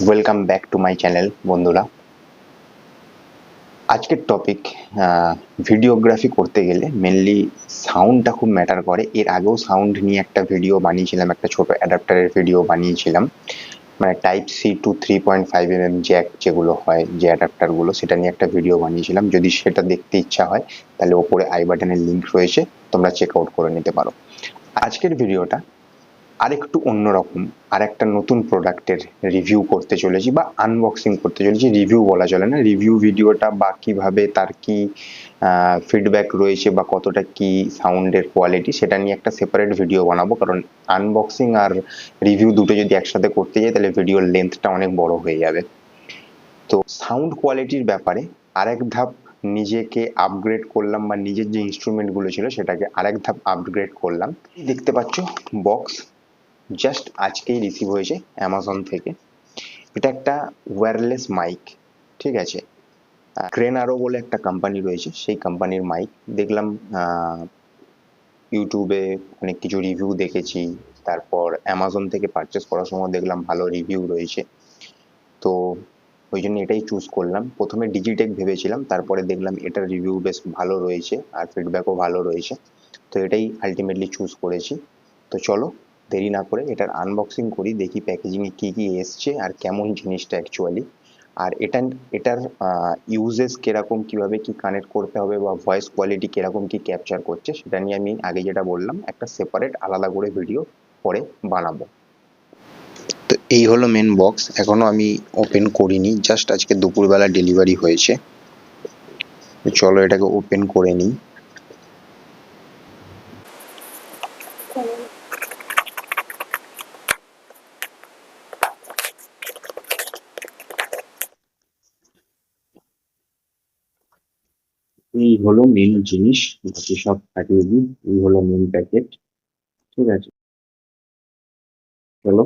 Welcome back to my channel বন্ধুরা। আজকের topic videography করতে গেলে মেনলি সাউন্ডটা খুব ম্যাটার করে। এর আগেও সাউন্ড নিয়ে একটা ভিডিও বানিয়েছিলাম, একটা ছোট অ্যাডাপ্টারের ভিডিও বানিয়েছিলাম, মানে type C to 3.5 mm jack যেগুলো হয়, যে অ্যাডাপ্টারগুলো, সেটা নিয়ে একটা ভিডিও বানিয়েছিলাম। যদি সেটা দেখতে ইচ্ছা হয় তাহলে ওপরে আই বাটনের লিঙ্ক রয়েছে, তোমরা চেক আউট করে নিতে পারো। আজকের ভিডিওটা আরেকটু অন্যরকম, আর একটা নতুন প্রোডাক্টের রিভিউ করতে চলেছি বা আনবক্সিং করতে চলেছি। রিভিউ বলা চলে না, রিভিউ ভিডিওটা বা কিভাবে তার কি ফিডব্যাক রয়েছে বা কতটা কি সাউন্ডের কোয়ালিটি, সেটা নিয়ে একটা সেপারেট ভিডিও বানাবো। কারণ আনবক্সিং আর রিভিউ দুটো যদি একসাথে করতে যাই তাহলে ভিডিওর লেন্থটা অনেক বড় হয়ে যাবে। তো সাউন্ড কোয়ালিটির ব্যাপারে আরেক ধাপ নিজেকে আপগ্রেড করলাম, বা নিজের যে ইনস্ট্রুমেন্টগুলো ছিল সেটাকে আরেক ধাপ আপগ্রেড করলাম। দেখতে পাচ্ছ বক্স জাস্ট আজকেই রিসিভ হয়েছে অ্যামাজন থেকে। এটা একটা ওয়্যারলেস মাইক, ঠিক আছে। ক্রেনারো বলে একটা কোম্পানি রয়েছে, সেই কোম্পানির মাইক। দেখলাম ইউটিউবে অনেক কিছু রিভিউ দেখেছি, তারপর অ্যামাজন থেকে পারচেস করার সময় দেখলাম ভালো রিভিউ রয়েছে, তো ওই জন্য এটাই চুজ করলাম। প্রথমে ডিজিটেক ভেবেছিলাম, তারপরে দেখলাম এটার রিভিউ বেশ ভালো রয়েছে আর ফিডব্যাকও ভালো রয়েছে, তো এটাই আলটিমেটলি চুজ করেছি। তো চলো দেরি না করে এটার আনবক্সিং করি, দেখি প্যাকেজিংয়ে কী কী এসছে আর কেমন জিনিসটা অ্যাকচুয়ালি, আর এটার ইউজেস কিরকম, কিভাবে কি কানেক্ট করতে হবে বা ভয়েস কোয়ালিটি কিরকম কি ক্যাপচার করছে, সেটা নিয়ে আমি আগে যেটা বললাম একটা সেপারেট আলাদা করে ভিডিও পরে বানাবো। তো এই হলো মেন বক্স, এখনো আমি ওপেন করিনি, জাস্ট আজকে দুপুরবেলা ডেলিভারি হয়েছে। চলো এটাকে ওপেন করে নিই। এই হলো মেন জিনিস, বাকি সব কাটিয়ে দিই। এই হলো মেন প্যাকেট, ঠিক আছে। চলো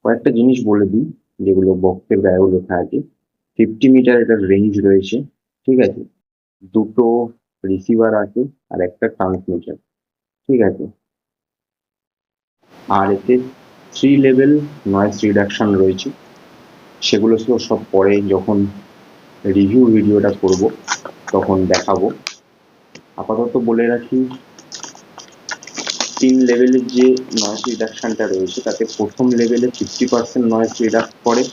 কয়েকটা জিনিস বলে দিই যেগুলো বক্সের গায়েও লেখা আছে। 50 মিটার এটার রেঞ্জ রয়েছে, ঠিক আছে। দুটো রিসিভার আছে আর একটা ট্রান্সমিটার, ঠিক আছে। আর এতে 3 লেভেল নয়েজ রিডাকশন রয়েছে, সেগুলো সব পরে যখন রিভিউ ভিডিওটা করব তখন দেখাবো। আপাতত বলে রাখি, 3 লেভেলের যে নয়েজ রিডাকশনটা রয়েছে তাতে প্রথম লেভেলে 50% নয়েজ রিডাক্ট করে,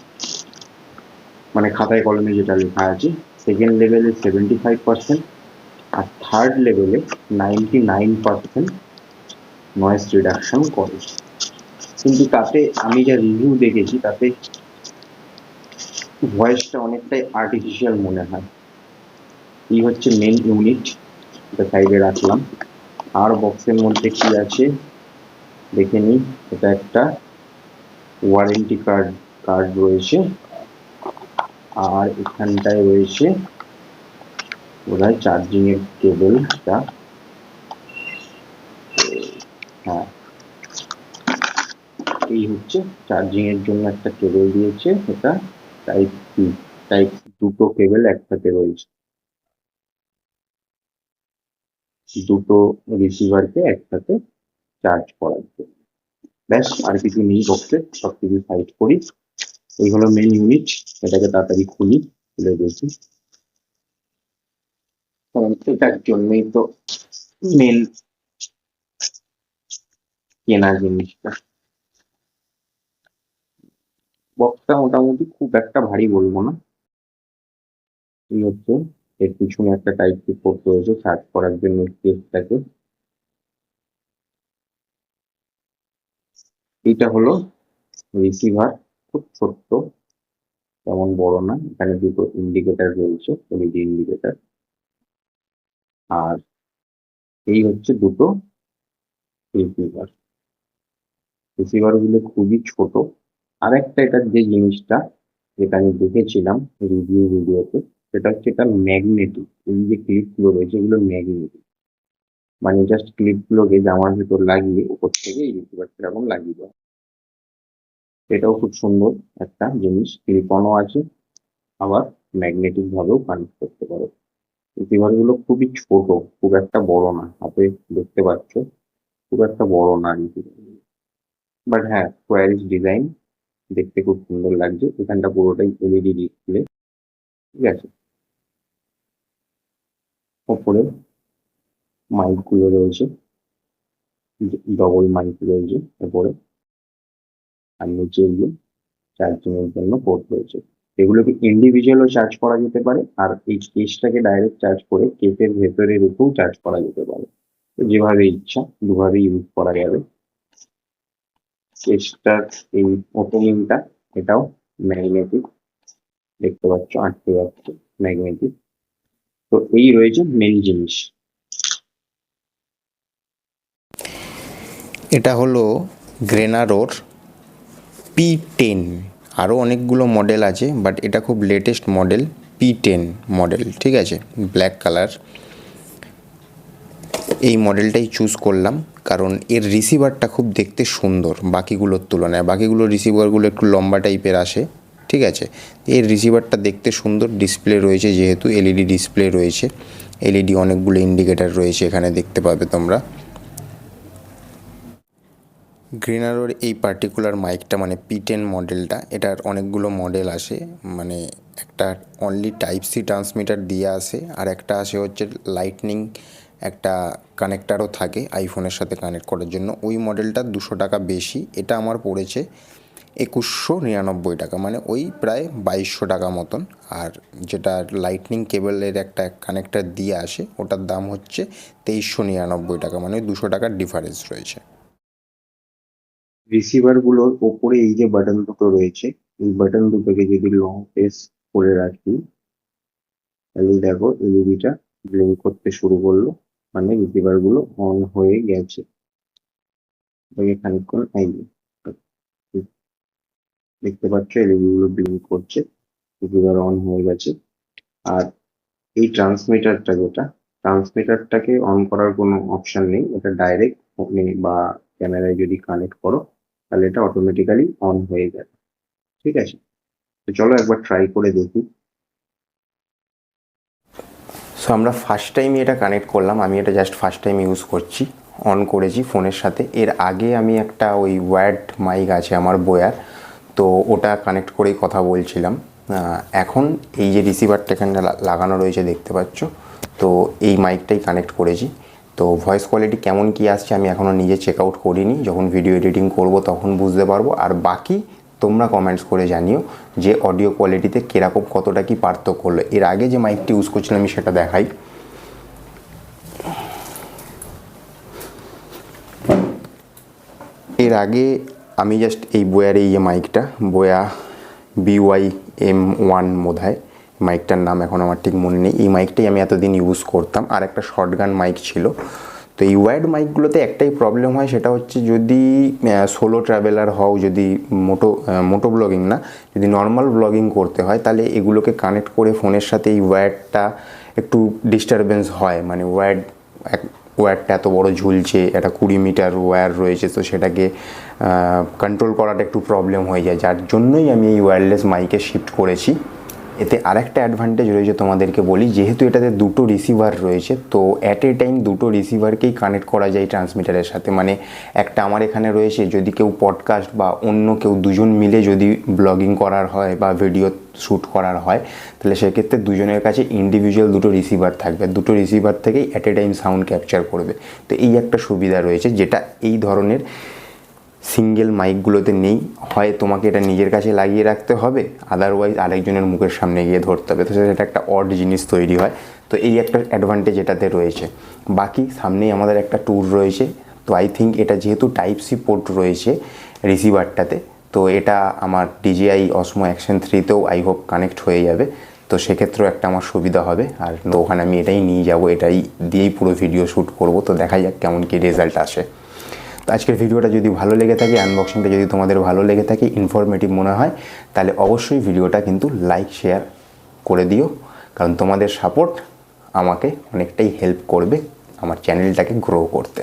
মানে খাতায় কলমে যেটা লেখা আছে। সেকেন্ড লেভেলে 75%, আর থার্ড লেভেলে 99% নয়েজ রিডাকশন করে। কিন্তু তাতে আমি যা রিভিউ দেখেছি তাতে ভয়েসটা অনেকটাই আর্টিফিশিয়াল মনে হয়। এই হচ্ছে মেন ইউনিট, এটা সাইডে রাখলাম। আর বক্সের মধ্যে কি আছে দেখে নিই। এটা একটা ওয়ারেন্টি কার্ড রয়েছে, আর এখানটায় রয়েছে বোধহয় চার্জিং এর কেবলটা। হ্যাঁ, এই হচ্ছে চার্জিং এর জন্য একটা কেবল দিয়েছে, এটা টাইপ সি। টাইপ দুটো কেবল একসাথে রয়েছে, দুটো রিসিভারকে একসাথে চার্জ করার জন্য। ব্যাস, আর কিছু নেই বক্সে, সবকিছু সাইড করি। এই হলো মেন ইউনিট, এটাকে তাড়াতাড়ি খুলে দেখি, কারণ এটার জন্যই তো মেন কেনা জিনিসটা। বক্সটা মোটামুটি খুব একটা ভারী বলবো না। এই হচ্ছে, এর পিছনে একটা টাইপ সি পোর্ট রয়েছে চার্জ করার জন্য কেসটাকে। এইটা হলো রিসিভার, খুব ছোট্ট, তেমন বড় না। এখানে দুটো ইন্ডিকেটর রয়েছে, এলইডি ইন্ডিকেটর। আর এই হচ্ছে দুটো রিসিভার। রিসিভার গুলো খুবই ছোট। আরেকটা এটার যে জিনিসটা যেটা আমি দেখেছিলাম রিভিউ ভিডিওতে, সেটা হচ্ছে এটা ম্যাগনেটিক। এই যে ক্লিপ গুলো রয়েছে এগুলো ম্যাগনেটিক, মানে জাস্ট ক্লিপ গুলোকে জামার ভিতর লাগিয়ে উপর থেকে এই রিসিভার সেরকম লাগিয়ে দেওয়া। এটাও খুব সুন্দর একটা জিনিস, ক্লিপ অনও আছে, আবার ম্যাগনেটিক ভাবেও কানেক্ট করতে পারো। রিসিভার গুলো খুবই ছোট, খুব একটা বড় না। হাতে দেখতে পাচ্ছ খুব একটা বড় না রিসিভার, বাট হ্যাঁ স্কোয়ারিশ ডিজাইন, দেখতে খুব সুন্দর লাগছে। এখানটা পুরোটাই এলইডি ডিসপ্লে, ঠিক আছে। ওপরে মাইক গুলো রয়েছে, ডবল মাইক রয়েছে ওপরে, আর নিচে এগুলো চার্জিং এর জন্য পোর্ট রয়েছে। এগুলোকে ইন্ডিভিজুয়ালও চার্জ করা যেতে পারে, আর এই কেসটাকে ডাইরেক্ট চার্জ করে কেসের ভেতরে রেখেও চার্জ করা যেতে পারে। তো যেভাবে ইচ্ছা দুভাবে ইউজ করা যাবে। কেসটার এই ওপেনিংটা, এটাও ম্যাগনেটিক, দেখতে পাচ্ছ আটকে যাচ্ছে, ম্যাগনেটিক। তো এই রয়েছে মেন জিনিস। এটা হলো গ্রেনারোর P10। আরও অনেকগুলো মডেল আছে, বাট এটা খুব লেটেস্ট মডেল, P10 মডেল, ঠিক আছে, ব্ল্যাক কালার। এই মডেলটাই চুজ করলাম কারণ এর রিসিভারটা খুব দেখতে সুন্দর বাকিগুলোর তুলনায়। বাকিগুলোর রিসিভারগুলো একটু লম্বা টাইপের আসে, ঠিক আছে। এর রিসিভারটা দেখতে সুন্দর, ডিসপ্লে রয়েছে যেহেতু এলইডি ডিসপ্লে রয়েছে, এলইডি অনেকগুলো ইন্ডিকেটার রয়েছে এখানে দেখতে পাবে তোমরা। গ্রেনারোর এই পার্টিকুলার মাইকটা মানে P10 মডেলটা, এটার অনেকগুলো মডেল আসে, মানে একটা অনলি টাইপ সি ট্রান্সমিটার দিয়ে আসে, আর একটা আসে হচ্ছে লাইটনিং একটা কানেক্টারও থাকে আইফোনের সাথে কানেক্ট করার জন্য। ওই মডেলটা 200 টাকা বেশি, এটা আমার পড়েছে 2199 টাকা, মানে ওই প্রায় 2200 টাকা মতন। আর যেটা লাইটনিং কেবলের একটা কানেক্টার দিয়ে আসে ওটার দাম হচ্ছে 2399 টাকা, মানে 200 টাকার ডিফারেন্স রয়েছে। রিসিভার গুলোর ওপরে এই যে বাটন দুটো রয়েছে, এই বাটন দুটোকে যদি লং প্রেস করে রাখি, তাহলে দেখো এলইডিটা ব্লিঙ্ক করতে শুরু করলো, মানে রিসিভার গুলো অন হয়ে গেছে। খানিকক্ষণ দেখতে পাচ্ছ এলইডি গুলো ব্লিঙ্ক করছে, রিসিভার অন হয়ে গেছে। আর এই ট্রান্সমিটারটাকে অন করার কোনো অপশন নেই, এটা ডাইরেক্ট ফোনে বা ক্যামেরায় যদি কানেক্ট করো তাহলে এটা অটোমেটিক্যালি অন হয়ে যাবে, ঠিক আছে। তো চলো একবার ট্রাই করে দেখি। সো আমরা ফার্স্ট টাইমই এটা কানেক্ট করলাম, আমি এটা জাস্ট ফার্স্ট টাইম ইউজ করছি, অন করেছি ফোনের সাথে। এর আগে আমি একটা ওই ওয়্যার্ড মাইক আছে আমার বোয়ার, তো ওটা কানেক্ট করেই কথা বলছিলাম। এখন এই যে রিসিভারটা এখানে লাগানো রয়েছে দেখতে পাচ্ছ, তো এই মাইকটাই কানেক্ট করেছি। তো ভয়েস কোয়ালিটি কেমন কী আসছে আমি এখনও নিজে চেক আউট করিনি, যখন ভিডিও এডিটিং করব তখন বুঝতে পারবো। আর বাকি তোমরা কমেন্টস করে জানিও যে অডিও কোয়ালিটিতে কীরকম কতটা কি পার্থক্য হলো। এর আগে যে মাইকটি ইউজ করছিলাম আমি সেটা দেখাই। এর আগে আমি জাস্ট এই বোয়ার এই যে মাইকটা, বোয়া BYM1 বোধহয় মাইকটার নাম, এখন আমার ঠিক মনে নেই, এই মাইকটাই আমি এতদিন ইউজ করতাম। আর একটা শর্টগান মাইক ছিল। তো এই ওয়্যার্ড মাইকগুলোতে একটাই প্রবলেম হয়, সেটা হচ্ছে যদি সোলো ট্রাভেলার হও, যদি মোটো ব্লগিং না, যদি নর্মাল ব্লগিং করতে হয়, তাহলে এগুলোকে কানেক্ট করে ফোনের সাথে এই ওয়্যারটা একটু ডিস্টারবেন্স হয়। মানে ওয়্যারটা এত বড় ঝুলছে, একটা 20 মিটার ওয়্যার রয়েছে, তো সেটাকে কন্ট্রোল করাটা একটু প্রবলেম হয়ে যায়, যার জন্যই আমি এই ওয়্যারলেস মাইকে শিফট করেছি। এতে আরেকটা অ্যাডভান্টেজ রয়েছে তোমাদেরকে বলি, যেহেতু এটাতে দুটো রিসিভার রয়েছে, তো অ্যাট এ টাইম দুটো রিসিভারকেই কানেক্ট করা যায় ট্রান্সমিটারের সাথে। মানে একটা আমার এখানে রয়েছে, যদি কেউ পডকাস্ট বা অন্য কেউ দুজন মিলে যদি ব্লগিং করার হয় বা ভিডিও শ্যুট করার হয়, তাহলে সেক্ষেত্রে দুজনের কাছে ইন্ডিভিজুয়াল দুটো রিসিভার থাকবে, দুটো রিসিভার থেকেই at a time sound capture করবে। তো এই একটা সুবিধা রয়েছে, যেটা এই ধরনের সিঙ্গেল মাইকগুলোতে নেই। হয় তোমাকে এটা নিজের কাছে লাগিয়ে রাখতে হবে, আদারওয়াইজ আরেকজনের মুখের সামনে গিয়ে ধরতে হবে, তো সেটা একটা অড জিনিস তৈরি হয়। তো এই একটা অ্যাডভান্টেজ এটাতে রয়েছে। বাকি সামনেই আমাদের একটা ট্যুর রয়েছে, তো আই থিঙ্ক এটা যেহেতু টাইপ সি পোর্ট রয়েছে রিসিভারটাতে, তো এটা আমার DJI Osmo Action 3তেও আই হোপ কানেক্ট হয়ে যাবে। তো সেক্ষেত্রেও একটা আমার সুবিধা হবে। আর ওখানে আমি এটাই নিয়ে যাব, এটাই দিয়েই পুরো ভিডিও শ্যুট করব। তো দেখা যাক কেমন কী রেজাল্ট আসে। তো আজকের ভিডিওটা যদি ভালো লেগে থাকে, আনবক্সিংটা যদি তোমাদের ভালো লেগে থাকে, ইনফরমেটিভ মনে হয়, তাহলে অবশ্যই ভিডিওটা কিন্তু লাইক শেয়ার করে দিও, কারণ তোমাদের সাপোর্ট আমাকে অনেকটাই হেল্প করবে আমার চ্যানেলটাকে গ্রো করতে।